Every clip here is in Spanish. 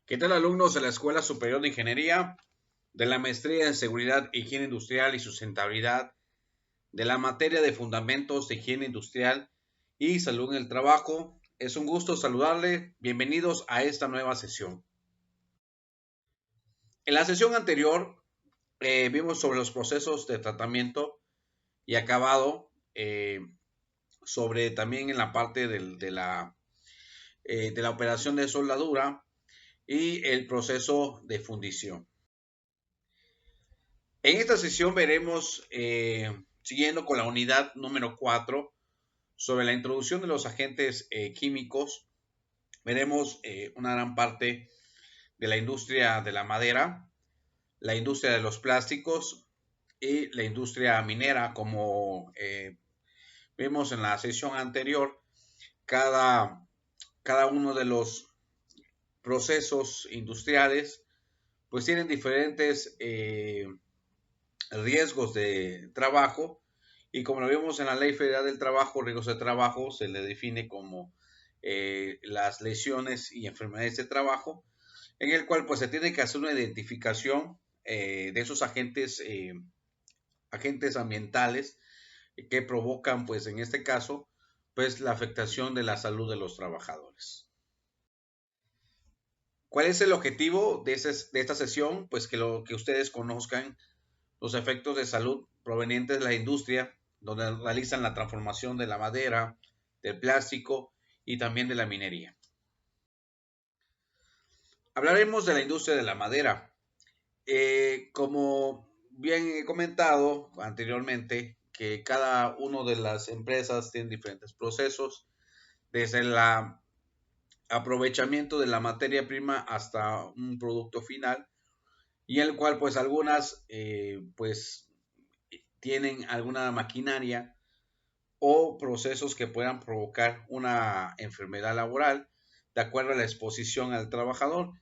¿Qué tal, alumnos de la Escuela Superior de Ingeniería, de la Maestría en Seguridad, Higiene Industrial y Sustentabilidad, de la materia de Fundamentos de Higiene Industrial y Salud en el Trabajo? Es un gusto saludarle. Bienvenidos a esta nueva sesión. En la sesión anterior vimos sobre los procesos de tratamiento y acabado, sobre también en la parte de la operación de soldadura y el proceso de fundición. En esta sesión veremos, siguiendo con la unidad número 4, sobre la introducción de los agentes químicos. Veremos una gran parte de la industria de la madera, la industria de los plásticos y la industria minera. Como vimos en la sesión anterior, cada uno de los procesos industriales pues tienen diferentes riesgos de trabajo, y como lo vimos en la Ley Federal del Trabajo, riesgos de trabajo se le define como las lesiones y enfermedades de trabajo, en el cual pues se tiene que hacer una identificación de esos agentes ambientales que provocan, pues en este caso, pues la afectación de la salud de los trabajadores. ¿Cuál es el objetivo de esta sesión? Pues que ustedes conozcan los efectos de salud provenientes de la industria, donde realizan la transformación de la madera, del plástico y también de la minería. Hablaremos de la industria de la madera. Como bien he comentado anteriormente, que cada una de las empresas tiene diferentes procesos, desde el aprovechamiento de la materia prima hasta un producto final, y el cual pues algunas pues tienen alguna maquinaria o procesos que puedan provocar una enfermedad laboral de acuerdo a la exposición al trabajador.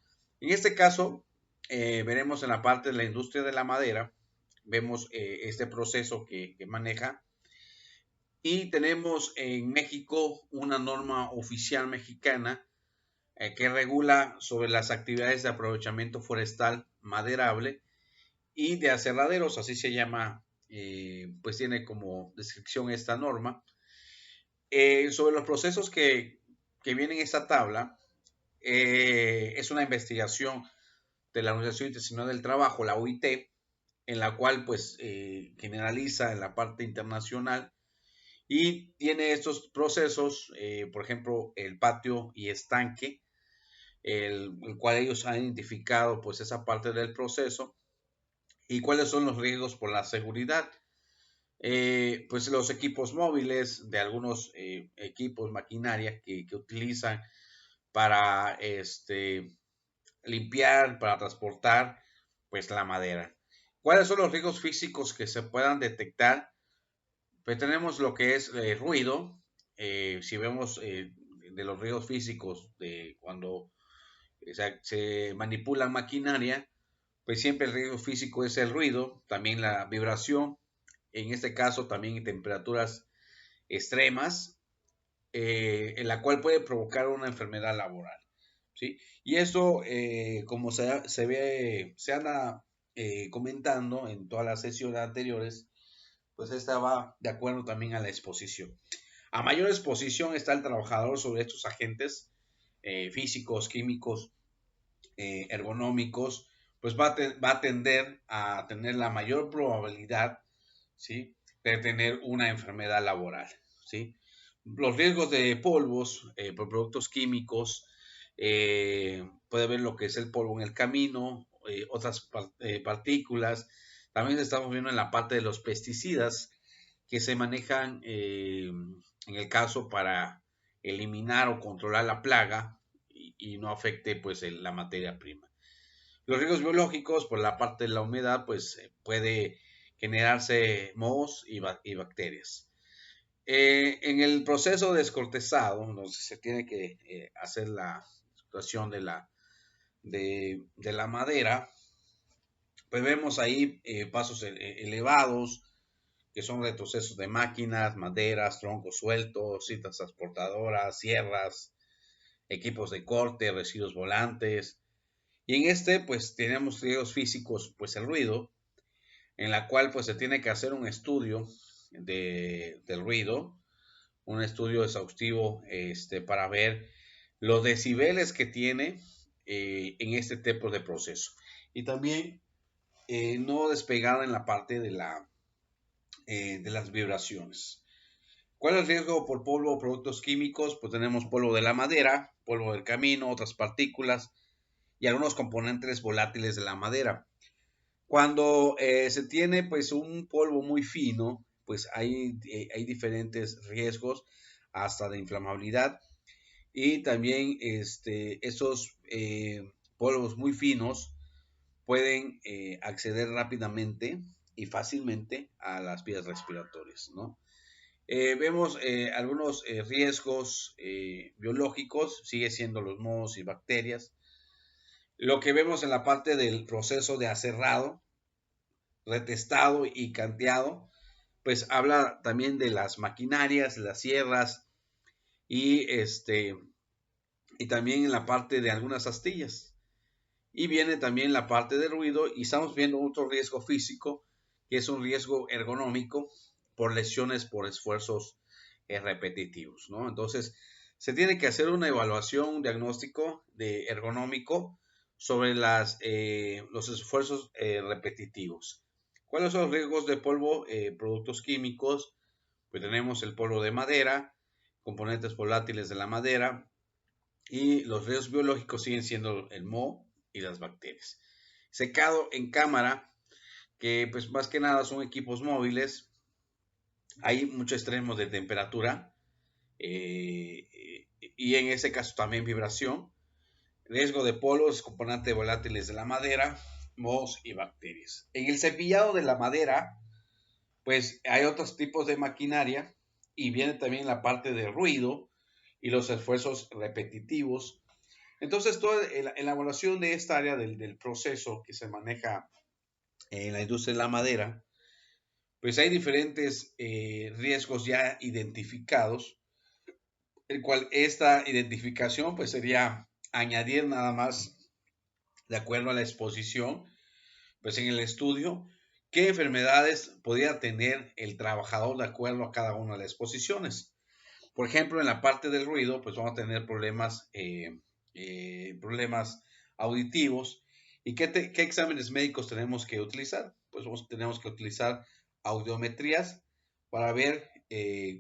En este caso, veremos en la parte de la industria de la madera, vemos este proceso que maneja, y tenemos en México una norma oficial mexicana que regula sobre las actividades de aprovechamiento forestal maderable y de aserraderos, así se llama, pues tiene como descripción esta norma. Sobre los procesos que vienen en esta tabla, es una investigación de la Organización Internacional del Trabajo, la OIT, en la cual pues generaliza en la parte internacional y tiene estos procesos, por ejemplo, el patio y estanque, el cual ellos han identificado pues esa parte del proceso y cuáles son los riesgos por la seguridad. Pues los equipos móviles de algunos equipos, maquinaria que utilizan para limpiar, para transportar pues la madera. ¿Cuáles son los riesgos físicos que se puedan detectar? Pues tenemos lo que es ruido. Si vemos de los riesgos físicos de cuando se manipula maquinaria, pues siempre el riesgo físico es el ruido, también la vibración, en este caso también temperaturas extremas, en la cual puede provocar una enfermedad laboral, ¿sí? Y eso, como se anda comentando en todas las sesiones anteriores, pues esta va de acuerdo también a la exposición. A mayor exposición está el trabajador sobre estos agentes físicos, químicos, ergonómicos, pues va a tender a tener la mayor probabilidad, ¿sí?, de tener una enfermedad laboral, ¿sí? Los riesgos de polvos por productos químicos, puede haber lo que es el polvo en el camino, otras partículas. También estamos viendo en la parte de los pesticidas que se manejan en el caso para eliminar o controlar la plaga y no afecte pues la materia prima. Los riesgos biológicos, por la parte de la humedad, pues puede generarse mohos y bacterias. En el proceso de descortezado, donde se tiene que hacer la situación de la madera, pues vemos ahí pasos elevados, que son retrocesos de máquinas, maderas, troncos sueltos, cintas transportadoras, sierras, equipos de corte, residuos volantes. Y en este, pues tenemos riesgos físicos, pues el ruido, en la cual pues se tiene que hacer un estudio del ruido, un estudio exhaustivo para ver los decibeles que tiene en este tipo de proceso. Y también no despegar en la parte de las vibraciones. ¿Cuál es el riesgo por polvo o productos químicos? Pues tenemos polvo de la madera, polvo del camino, otras partículas y algunos componentes volátiles de la madera. Cuando se tiene pues un polvo muy fino, pues hay diferentes riesgos hasta de inflamabilidad y también esos polvos muy finos pueden acceder rápidamente y fácilmente a las vías respiratorias, ¿no? Vemos algunos riesgos biológicos, sigue siendo los mohos y bacterias. Lo que vemos en la parte del proceso de aserrado, retestado y canteado, pues habla también de las maquinarias, las sierras y, y también en la parte de algunas astillas. Y viene también la parte del ruido y estamos viendo otro riesgo físico, que es un riesgo ergonómico por lesiones por esfuerzos repetitivos, ¿no? Entonces, se tiene que hacer una evaluación, un diagnóstico de ergonómico sobre los esfuerzos repetitivos. ¿Cuáles son los riesgos de polvo? Productos químicos, pues tenemos el polvo de madera, componentes volátiles de la madera, y los riesgos biológicos siguen siendo el moho y las bacterias. Secado en cámara, que pues más que nada son equipos móviles, hay muchos extremos de temperatura y en ese caso también vibración, riesgo de polvos, componentes volátiles de la madera, mohos y bacterias. En el cepillado de la madera, pues hay otros tipos de maquinaria y viene también la parte de ruido y los esfuerzos repetitivos. Entonces, en la evaluación de esta área del proceso que se maneja en la industria de la madera, pues hay diferentes riesgos ya identificados, el cual esta identificación pues sería añadir nada más de acuerdo a la exposición, pues en el estudio, qué enfermedades podría tener el trabajador de acuerdo a cada una de las exposiciones. Por ejemplo, en la parte del ruido, pues vamos a tener problemas auditivos. ¿Y qué exámenes médicos tenemos que utilizar? Pues tenemos que utilizar audiometrías para ver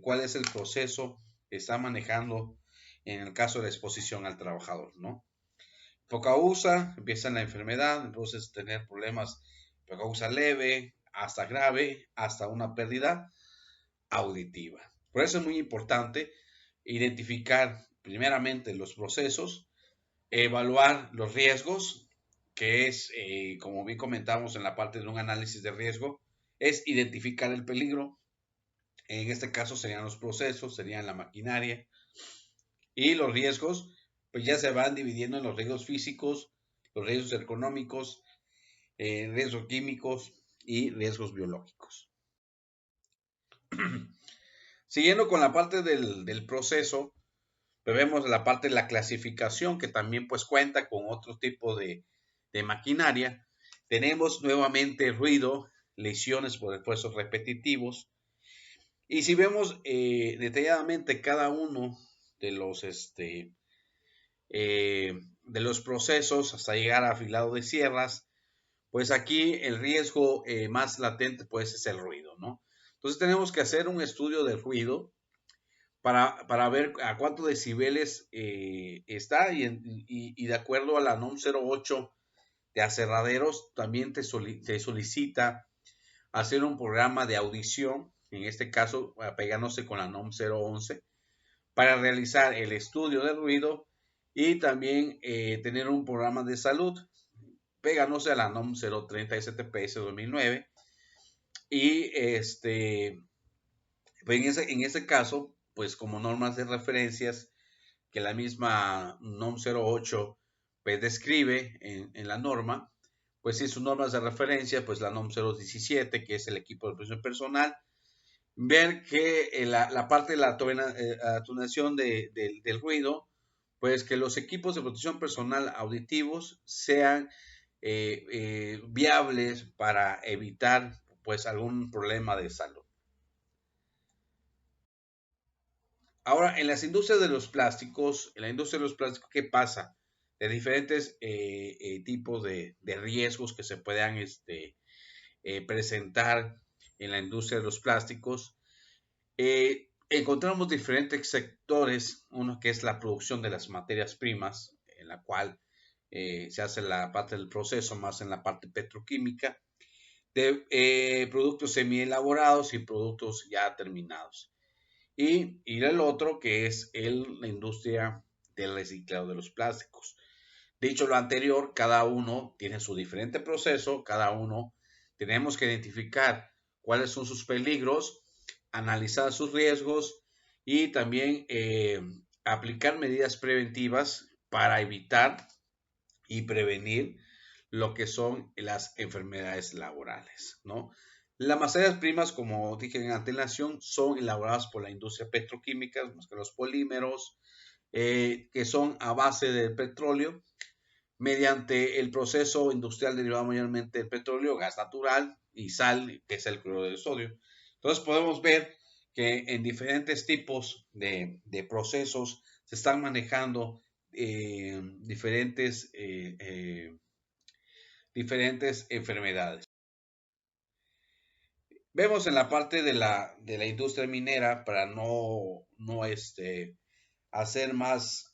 cuál es el proceso que está manejando en el caso de la exposición al trabajador, ¿no? Poca usa, empieza la enfermedad, entonces tener problemas, poca usa leve, hasta grave, hasta una pérdida auditiva. Por eso es muy importante identificar primeramente los procesos, evaluar los riesgos, que es, como bien comentamos en la parte de un análisis de riesgo, es identificar el peligro. En este caso serían los procesos, serían la maquinaria. Y los riesgos, pues ya se van dividiendo en los riesgos físicos, los riesgos económicos, riesgos químicos y riesgos biológicos. Siguiendo con la parte del proceso, pues vemos la parte de la clasificación, que también pues cuenta con otro tipo de maquinaria. Tenemos nuevamente ruido, lesiones por esfuerzos repetitivos. Y si vemos detalladamente cada uno de de los procesos hasta llegar a afilado de sierras, pues aquí el riesgo más latente pues es el ruido, ¿no? Entonces tenemos que hacer un estudio del ruido para ver a cuántos decibeles está y de acuerdo a la NOM 08 de aserraderos también te solicita hacer un programa de audición, en este caso apegándose con la NOM 011, para realizar el estudio del ruido y también tener un programa de salud, pegándose a la NOM 030 STPS 2009 y pues en ese caso, pues como normas de referencias que la misma NOM 08 pues describe en la norma, pues si sus normas de referencia, pues la NOM 017, que es el equipo de protección personal, ver que la parte de la atonación del ruido, pues que los equipos de protección personal auditivos sean viables para evitar pues algún problema de salud. Ahora, en las industrias de los plásticos, en la industria de los plásticos, ¿qué pasa? De diferentes tipos de riesgos que se puedan presentar en la industria de los plásticos. Encontramos diferentes sectores, uno que es la producción de las materias primas, en la cual se hace la parte del proceso, más en la parte petroquímica, de productos semi-elaborados y productos ya terminados. Y el otro que es la industria del reciclado de los plásticos. Dicho lo anterior, cada uno tiene su diferente proceso, cada uno tenemos que identificar cuáles son sus peligros, analizar sus riesgos y también aplicar medidas preventivas para evitar y prevenir lo que son las enfermedades laborales, ¿no? Las materias primas, como dije en antelación, son elaboradas por la industria petroquímica, más que los polímeros, que son a base de petróleo, mediante el proceso industrial derivado mayormente del petróleo, gas natural y sal, que es el cloruro de sodio. Entonces podemos ver que en diferentes tipos de procesos se están manejando diferentes enfermedades. Vemos en la parte de la industria minera, para no hacer más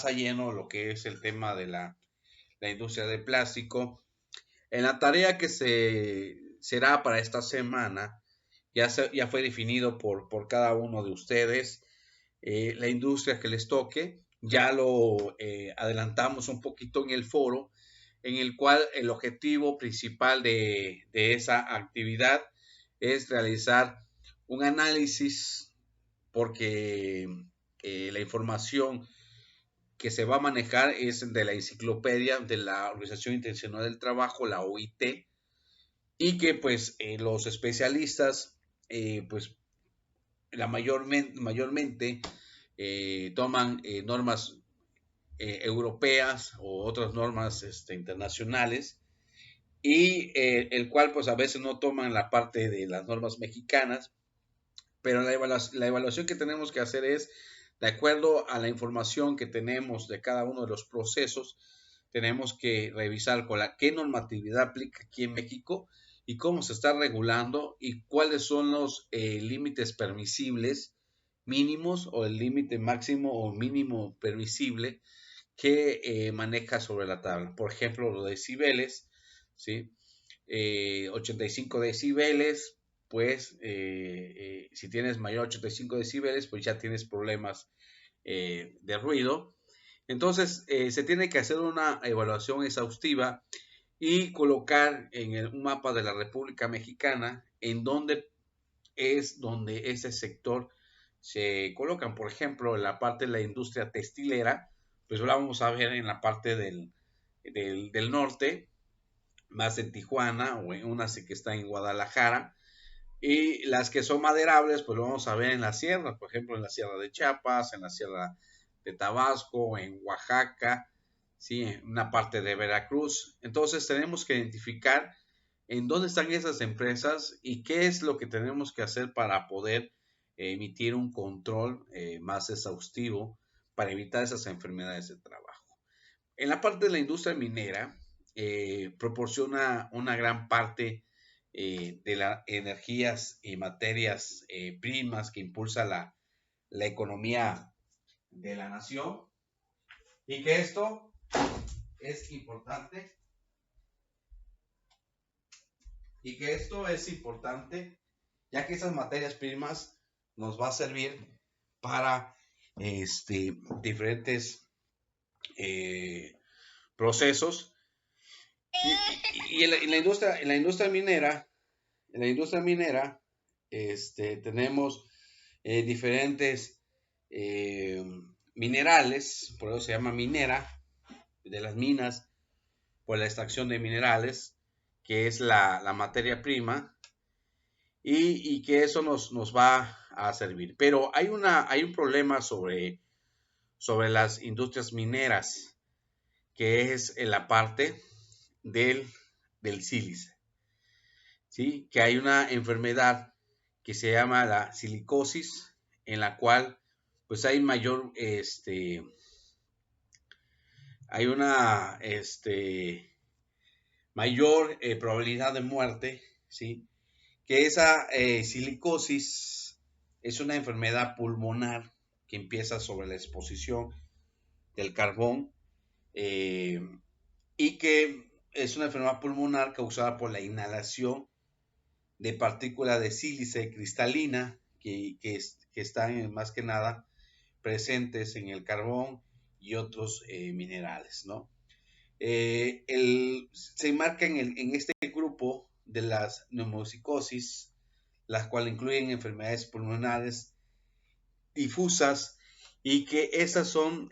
a lleno lo que es el tema de la industria del plástico. En la tarea que será para esta semana, ya fue definido por cada uno de ustedes la industria que les toque. Ya lo adelantamos un poquito en el foro, en el cual el objetivo principal de esa actividad es realizar un análisis, porque la información que se va a manejar es de la enciclopedia de la Organización Internacional del Trabajo, la OIT, y que pues los especialistas pues mayormente toman normas europeas o otras normas internacionales, y el cual pues a veces no toman la parte de las normas mexicanas, pero la evaluación que tenemos que hacer es de acuerdo a la información que tenemos de cada uno de los procesos. Tenemos que revisar qué normatividad aplica aquí en México y cómo se está regulando y cuáles son los límites permisibles mínimos, o el límite máximo o mínimo permisible que maneja sobre la tabla. Por ejemplo, los decibeles, ¿sí? 85 decibeles, pues si tienes mayor a 85 decibeles, pues ya tienes problemas de ruido. Entonces, se tiene que hacer una evaluación exhaustiva y colocar en un mapa de la República Mexicana en donde ese sector se colocan. Por ejemplo, en la parte de la industria textilera, pues lo vamos a ver en la parte del norte, más en Tijuana, o en una que está en Guadalajara. Y las que son maderables, pues lo vamos a ver en la sierra, por ejemplo, en la sierra de Chiapas, en la sierra de Tabasco, en Oaxaca, ¿sí? En una parte de Veracruz. Entonces tenemos que identificar en dónde están esas empresas y qué es lo que tenemos que hacer para poder emitir un control más exhaustivo para evitar esas enfermedades de trabajo. En la parte de la industria minera, proporciona una gran parte de las energías y materias primas que impulsa la economía de la nación, y que esto es importante ya que esas materias primas nos va a servir para diferentes procesos. Y en la industria minera, tenemos diferentes minerales, por eso se llama minera, de las minas, por la extracción de minerales, que es la materia prima, y que eso nos va a servir. Pero hay un problema sobre sobre las industrias mineras, que es en la parte del sílice, ¿sí? Que hay una enfermedad que se llama la silicosis, en la cual pues hay mayor, hay una mayor probabilidad de muerte, ¿sí? Que esa silicosis es una enfermedad pulmonar que empieza sobre la exposición del carbón, eh, y que es una enfermedad pulmonar causada por la inhalación de partículas de sílice cristalina que están más que nada presentes en el carbón y otros minerales, ¿no? Se enmarca en este grupo de las neumopsicosis, las cuales incluyen enfermedades pulmonares difusas y que esas son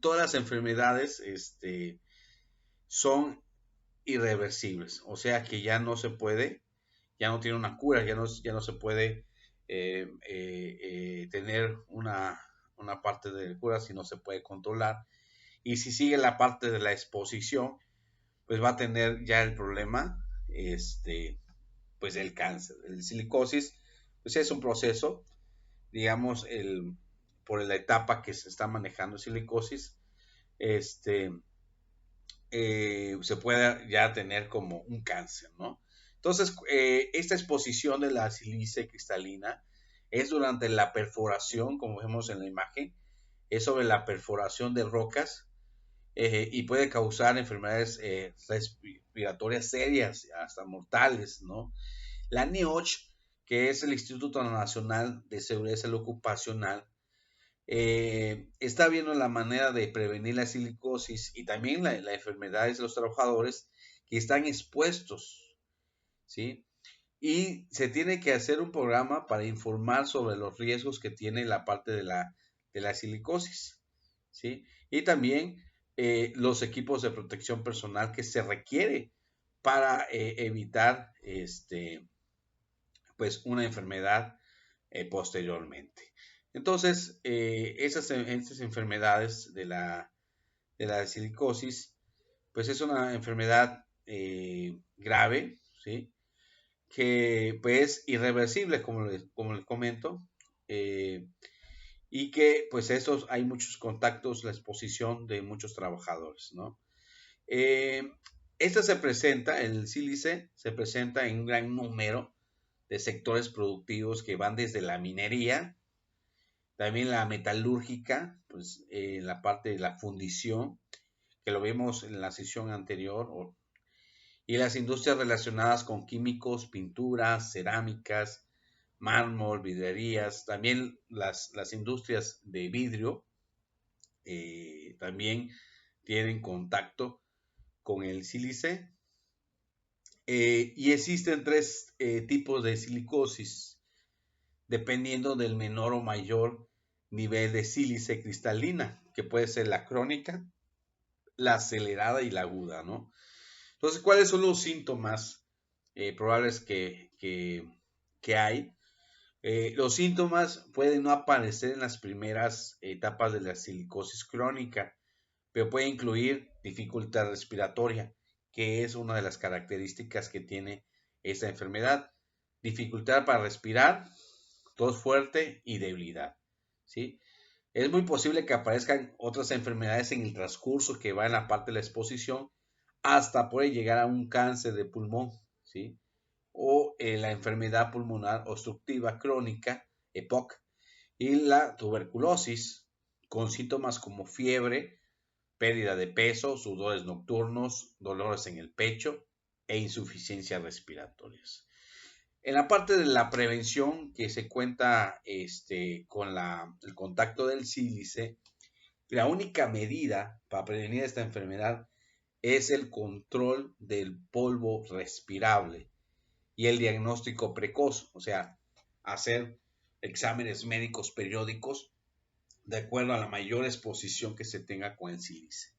todas las enfermedades son irreversibles, o sea que ya no se puede, ya no tiene una cura, ya no se puede tener una parte de cura, si no se puede controlar. Y si sigue la parte de la exposición, pues va a tener ya el problema, pues el cáncer. El silicosis, pues es un proceso, digamos, por la etapa que se está manejando silicosis, se puede ya tener como un cáncer, ¿no? Entonces, esta exposición de la sílice cristalina es durante la perforación, como vemos en la imagen, es sobre la perforación de rocas, y puede causar enfermedades respiratorias serias, hasta mortales, ¿no? La NIOSH, que es el Instituto Nacional de Seguridad y Salud Ocupacional, está viendo la manera de prevenir la silicosis y también la enfermedades de los trabajadores que están expuestos, ¿sí? Y se tiene que hacer un programa para informar sobre los riesgos que tiene la parte de la silicosis, ¿sí? Y también los equipos de protección personal que se requiere para evitar pues una enfermedad posteriormente. Entonces, esas enfermedades de la silicosis, pues es una enfermedad grave, ¿sí? Que pues es irreversible, como les comento, y que pues esos hay muchos contactos, la exposición de muchos trabajadores, ¿no? Eh, esta se presenta, el sílice se presenta en un gran número de sectores productivos que van desde la minería, también la metalúrgica, pues la parte de la fundición, que lo vimos en la sesión anterior, y las industrias relacionadas con químicos, pinturas, cerámicas, mármol, vidrierías, también las industrias de vidrio también tienen contacto con el sílice. Y existen tres tipos de silicosis, dependiendo del menor o mayor nivel de sílice cristalina, que puede ser la crónica, la acelerada y la aguda, ¿no? Entonces, ¿cuáles son los síntomas probables que hay? Los síntomas pueden no aparecer en las primeras etapas de la silicosis crónica, pero puede incluir dificultad respiratoria, que es una de las características que tiene esta enfermedad. Dificultad para respirar, tos fuerte y debilidad, ¿sí? Es muy posible que aparezcan otras enfermedades en el transcurso que va en la parte de la exposición, hasta puede llegar a un cáncer de pulmón, ¿sí? O la enfermedad pulmonar obstructiva crónica, EPOC, y la tuberculosis, con síntomas como fiebre, pérdida de peso, sudores nocturnos, dolores en el pecho e insuficiencias respiratorias. En la parte de la prevención que se cuenta con el contacto del sílice, la única medida para prevenir esta enfermedad es el control del polvo respirable y el diagnóstico precoz, o sea, hacer exámenes médicos periódicos de acuerdo a la mayor exposición que se tenga con el sílice.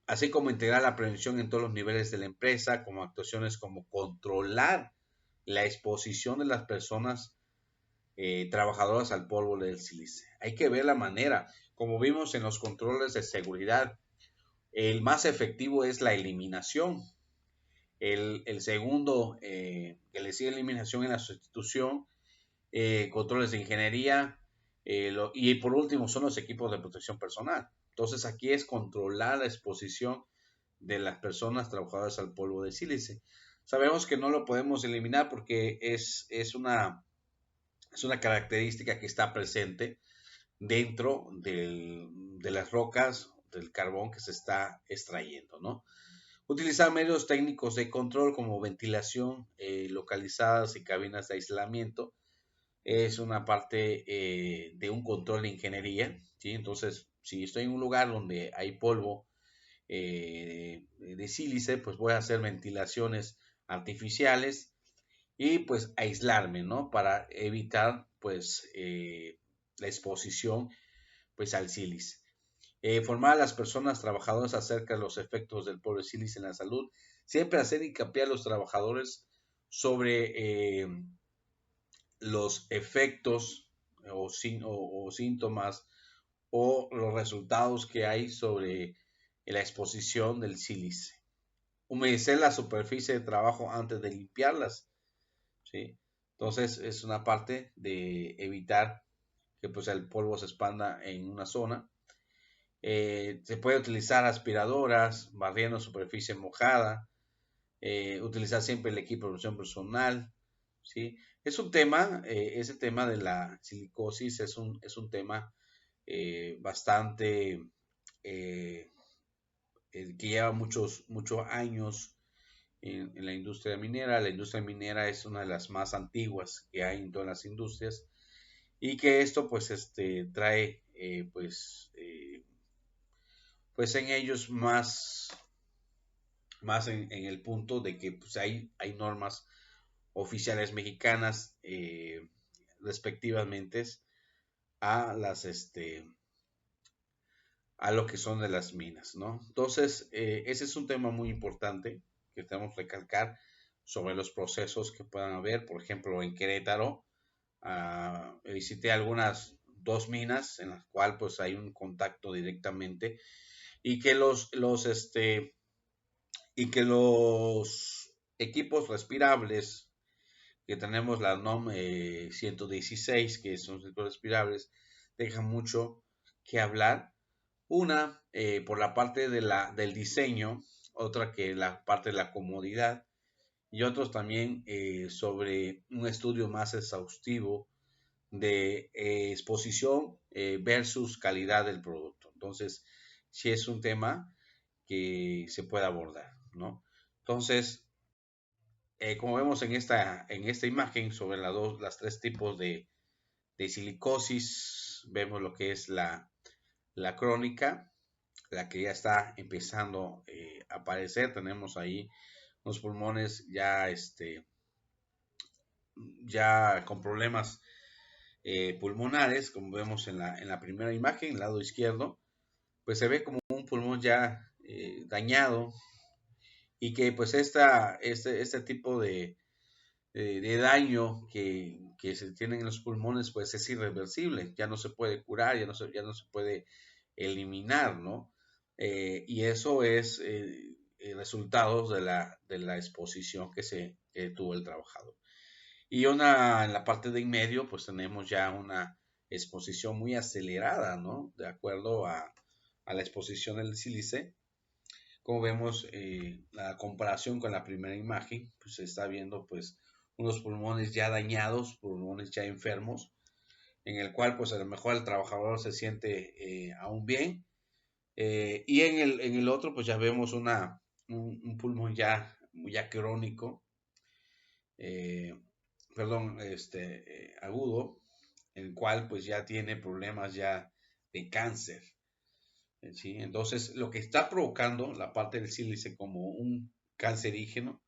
Así como integrar la prevención en todos los niveles de la empresa, como actuaciones como controlar la exposición de las personas trabajadoras al polvo del sílice. Hay que ver la manera, como vimos en los controles de seguridad, el más efectivo es la eliminación. El segundo, que le sigue eliminación en la sustitución, controles de ingeniería, y por último son los equipos de protección personal. Entonces aquí es controlar la exposición de las personas trabajadoras al polvo de sílice. Sabemos que no lo podemos eliminar porque es una característica que está presente dentro de las rocas, del carbón que se está extrayendo, ¿no? Utilizar medios técnicos de control como ventilación localizadas y cabinas de aislamiento es una parte de un control de ingeniería, ¿sí? Entonces, si estoy en un lugar donde hay polvo de sílice, pues voy a hacer ventilaciones artificiales y pues aislarme, ¿no? Para evitar pues la exposición pues al sílice. Formar a las personas trabajadoras acerca de los efectos del polvo de sílice en la salud. Siempre hacer hincapié a los trabajadores sobre los efectos o síntomas o los resultados que hay sobre la exposición del sílice. Humedecer la superficie de trabajo antes de limpiarlas, ¿sí? Entonces es una parte de evitar que pues el polvo se expanda en una zona. Se puede utilizar aspiradoras, barriendo superficie mojada, utilizar siempre el equipo de protección personal, ¿sí? Es un tema, ese tema de la silicosis es un tema bastante que lleva muchos años en la industria minera. La industria minera es una de las más antiguas que hay en todas las industrias y que esto pues trae pues en ellos más en el punto de que pues hay normas oficiales mexicanas respectivamente a las a lo que son de las minas, ¿no? Entonces, ese es un tema muy importante que tenemos que recalcar sobre los procesos que puedan haber. Por ejemplo, en Querétaro, visité algunas dos minas en las cuales pues hay un contacto directamente y que los equipos respirables que tenemos, la NOM 116, que son equipos respirables, dejan mucho que hablar. Una, por la parte del diseño, otra que la parte de la comodidad y otros también sobre un estudio más exhaustivo de exposición versus calidad del producto. Entonces, sí es un tema que se puede abordar, ¿no? Entonces, como vemos en esta imagen sobre las tres tipos de silicosis, vemos lo que es la crónica, la que ya está empezando a aparecer. Tenemos ahí los pulmones ya con problemas pulmonares, como vemos en la primera imagen, el lado izquierdo, pues se ve como un pulmón ya dañado y que pues este tipo de daño que se tiene en los pulmones pues es irreversible, ya no se puede curar, ya no se puede eliminar, ¿no? Y eso es resultados de la exposición que tuvo el trabajador. Y en la parte de en medio, pues tenemos ya una exposición muy acelerada, ¿no? De acuerdo a la exposición del sílice. Como vemos, la comparación con la primera imagen, pues se está viendo pues unos pulmones ya dañados, pulmones ya enfermos, en el cual pues a lo mejor el trabajador se siente aún bien. Y en el otro pues ya vemos un pulmón ya crónico, eh, perdón, agudo, el cual pues ya tiene problemas ya de cáncer. ¿Sí? Entonces, lo que está provocando la parte del sílice como un cancerígeno,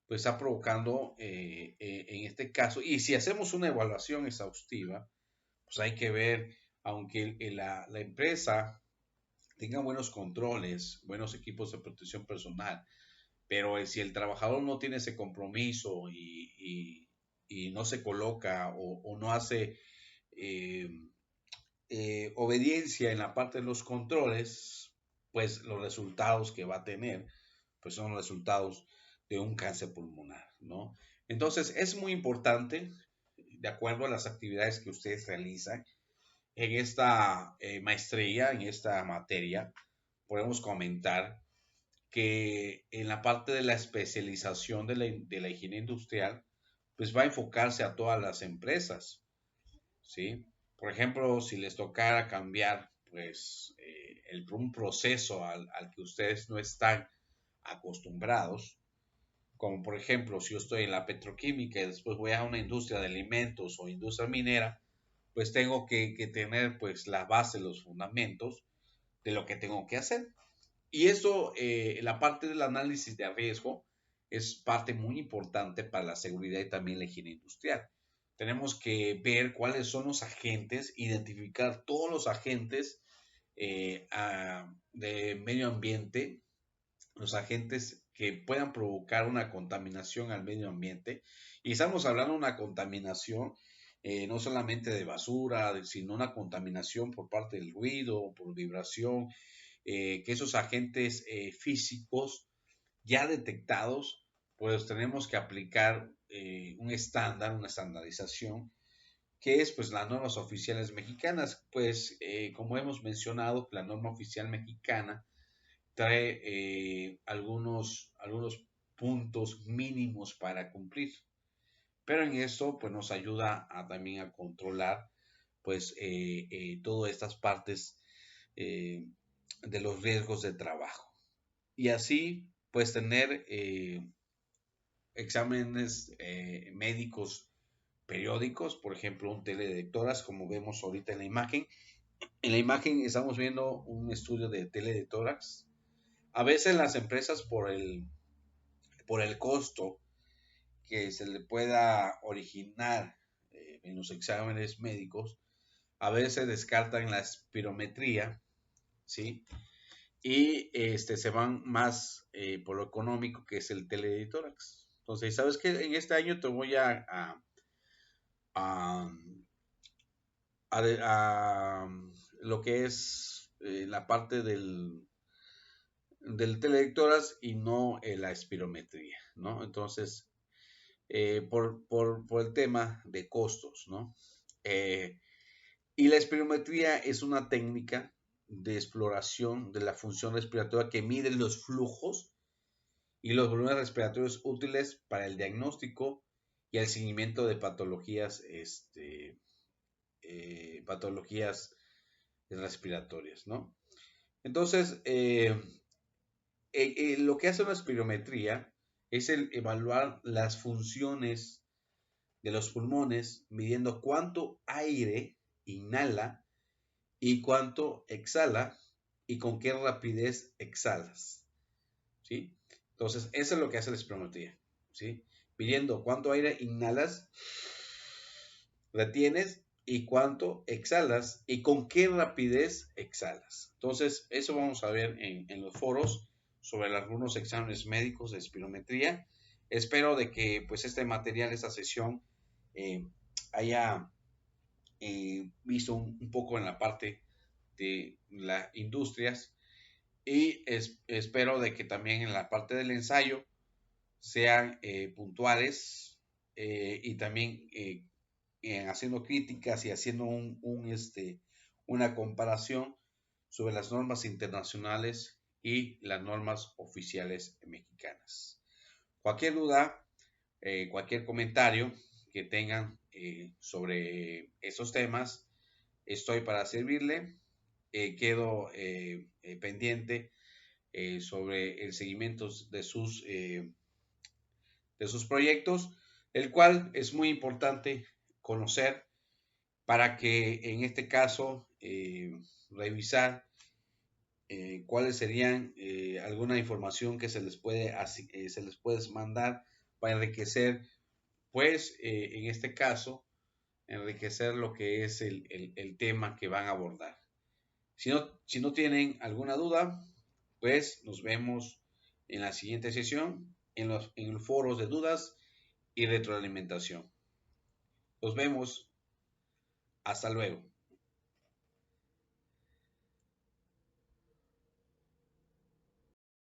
pues está provocando en este caso, y si hacemos una evaluación exhaustiva, pues hay que ver, aunque la empresa tenga buenos controles, buenos equipos de protección personal, pero si el trabajador no tiene ese compromiso y no se coloca o no hace obediencia en la parte de los controles, pues los resultados que va a tener, pues son resultados de un cáncer pulmonar, ¿no? Entonces es muy importante, de acuerdo a las actividades que ustedes realizan en esta maestría, en esta materia, podemos comentar que en la parte de la especialización de la higiene industrial, pues va a enfocarse a todas las empresas, ¿sí? Por ejemplo, si les tocara cambiar, pues, un proceso al que ustedes no están acostumbrados, como por ejemplo, si yo estoy en la petroquímica y después voy a una industria de alimentos o industria minera, pues tengo que tener pues la base, los fundamentos de lo que tengo que hacer. Y eso, la parte del análisis de riesgo, es parte muy importante para la seguridad y también la higiene industrial. Tenemos que ver cuáles son los agentes, identificar todos los agentes de medio ambiente, los agentes que puedan provocar una contaminación al medio ambiente. Y estamos hablando de una contaminación no solamente de basura, sino una contaminación por parte del ruido, por vibración, que esos agentes físicos ya detectados, pues tenemos que aplicar un estándar, una estandarización, que es pues las normas oficiales mexicanas. Pues como hemos mencionado, la norma oficial mexicana trae algunos puntos mínimos para cumplir. Pero en esto pues nos ayuda también a controlar pues todas estas partes eh, de los riesgos de trabajo. Y así pues tener exámenes médicos periódicos, por ejemplo un teledetectoras como vemos ahorita en la imagen. En la imagen estamos viendo un estudio de teledetectoras. A veces las empresas por el costo que se le pueda originar en los exámenes médicos, a veces descartan la espirometría, ¿sí? Y se van más por lo económico, que es el teleditorax. Entonces, ¿sabes qué? En este año te voy a, a lo que es la parte del teledictoras y no la espirometría, ¿no? Entonces, por el tema de costos, ¿no? Y la espirometría es una técnica de exploración de la función respiratoria que mide los flujos y los volúmenes respiratorios útiles para el diagnóstico y el seguimiento de patologías, patologías respiratorias, ¿no? Entonces, lo que hace una espirometría es el evaluar las funciones de los pulmones, midiendo cuánto aire inhala y cuánto exhala y con qué rapidez exhalas, ¿sí? Entonces, eso es lo que hace la espirometría, ¿sí? Midiendo cuánto aire inhalas, retienes y cuánto exhalas y con qué rapidez exhalas. Entonces, eso vamos a ver en los foros sobre algunos exámenes médicos de espirometría. Espero de que pues este material, esta sesión, haya visto un poco en la parte de las industrias y espero de que también en la parte del ensayo sean puntuales y también haciendo críticas y haciendo una comparación sobre las normas internacionales y las normas oficiales mexicanas. Cualquier duda, cualquier comentario que tengan sobre esos temas, estoy para servirle. Quedo pendiente sobre el seguimiento de sus proyectos, el cual es muy importante conocer para que en este caso revisar cuáles serían alguna información que se les puede mandar para enriquecer, pues en este caso, enriquecer lo que es el tema que van a abordar. Si no tienen alguna duda, pues nos vemos en la siguiente sesión, en los foros de dudas y retroalimentación. Nos vemos. Hasta luego.